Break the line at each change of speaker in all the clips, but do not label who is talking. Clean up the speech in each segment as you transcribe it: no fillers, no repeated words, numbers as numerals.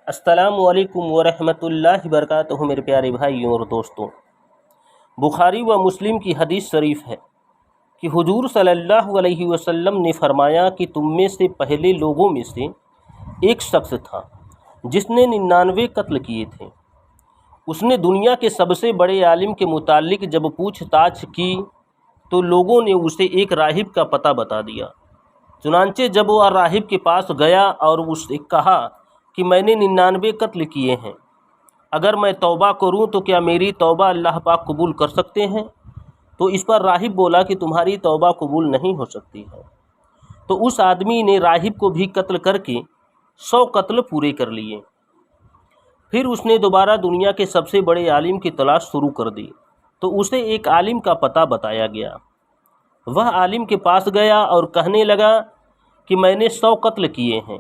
السلام علیکم ورحمۃ اللہ وبرکاتہ میرے پیارے بھائیوں اور دوستوں، بخاری و مسلم کی حدیث شریف ہے کہ حضور صلی اللہ علیہ وسلم نے فرمایا کہ تم میں سے پہلے لوگوں میں سے ایک شخص تھا جس نے 99 قتل کیے تھے۔ اس نے دنیا کے سب سے بڑے عالم کے متعلق جب پوچھ تاچھ کی تو لوگوں نے اسے ایک راہب کا پتہ بتا دیا۔ چنانچہ جب وہ راہب کے پاس گیا اور اس سے کہا کہ میں نے 99 قتل کیے ہیں، اگر میں توبہ کروں تو کیا میری توبہ اللہ پاک قبول کر سکتے ہیں؟ تو اس پر راہب بولا کہ تمہاری توبہ قبول نہیں ہو سکتی ہے۔ تو اس آدمی نے راہب کو بھی قتل کر کے 100 قتل پورے کر لیے۔ پھر اس نے دوبارہ دنیا کے سب سے بڑے عالم کی تلاش شروع کر دی تو اسے ایک عالم کا پتہ بتایا گیا۔ وہ عالم کے پاس گیا اور کہنے لگا کہ میں نے 100 قتل کیے ہیں،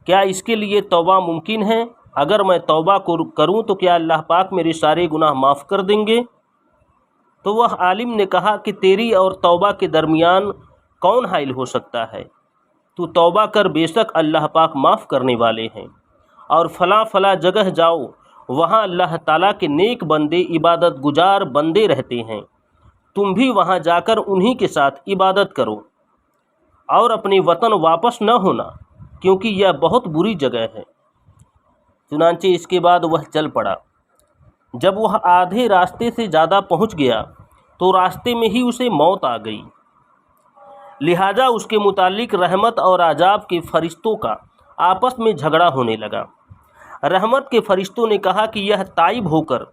کیا اس کے لیے توبہ ممکن ہے؟ اگر میں توبہ کروں تو کیا اللہ پاک میرے سارے گناہ معاف کر دیں گے؟ تو وہ عالم نے کہا کہ تیری اور توبہ کے درمیان کون حائل ہو سکتا ہے؟ تو توبہ کر، بے شک اللہ پاک معاف کرنے والے ہیں، اور فلاں فلاں جگہ جاؤ، وہاں اللہ تعالیٰ کے نیک بندے، عبادت گزار بندے رہتے ہیں، تم بھی وہاں جا کر انہی کے ساتھ عبادت کرو، اور اپنے وطن واپس نہ ہونا، کیونکہ یہ بہت بری جگہ ہے۔ چنانچہ اس کے بعد وہ چل پڑا۔ جب وہ آدھے راستے سے زیادہ پہنچ گیا تو راستے میں ہی اسے موت آ گئی۔ لہٰذا اس کے متعلق رحمت اور عذاب کے فرشتوں کا آپس میں جھگڑا ہونے لگا۔ رحمت کے فرشتوں نے کہا کہ یہ تائب ہو کر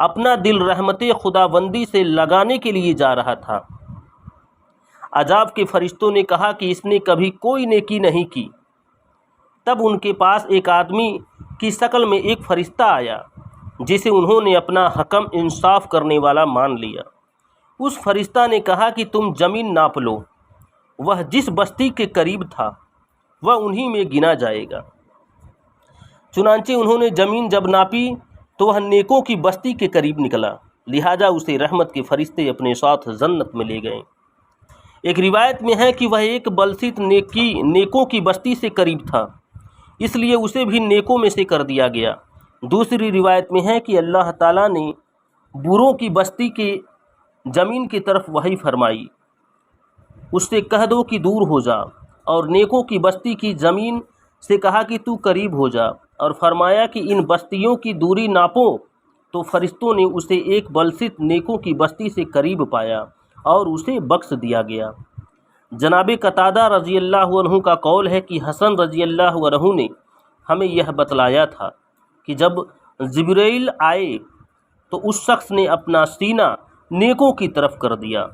اپنا دل رحمت خداوندی سے لگانے کے لیے جا رہا تھا۔ عذاب کے فرشتوں نے کہا کہ اس نے کبھی کوئی نیکی نہیں کی۔ تب ان کے پاس ایک آدمی کی شکل میں ایک فرشتہ آیا جسے انہوں نے اپنا حکم انصاف کرنے والا مان لیا۔ اس فرشتہ نے کہا کہ تم زمین ناپ لو، وہ جس بستی کے قریب تھا وہ انہی میں گنا جائے گا۔ چنانچہ انہوں نے زمین جب ناپی تو وہ نیکوں کی بستی کے قریب نکلا، لہٰذا اسے رحمت کے فرشتے اپنے ساتھ جنت میں لے گئے۔ ایک روایت میں ہے کہ وہ ایک بلسط نیکوں کی بستی سے قریب تھا، اس لیے اسے بھی نیکوں میں سے کر دیا گیا۔ دوسری روایت میں ہے کہ اللہ تعالیٰ نے بروں کی بستی کے زمین کی طرف وحی فرمائی، اس سے کہہ دو کہ دور ہو جا، اور نیکوں کی بستی کی زمین سے کہا کہ تو قریب ہو جا، اور فرمایا کہ ان بستیوں کی دوری ناپو۔ تو فرشتوں نے اسے ایک بلسط نیکوں کی بستی سے قریب پایا اور اسے بخش دیا گیا۔ جناب قتادہ رضی اللہ عنہ کا قول ہے کہ حسن رضی اللہ عنہ نے ہمیں یہ بتلایا تھا کہ جب جبرائیل آئے تو اس شخص نے اپنا سینہ نیکوں کی طرف کر دیا۔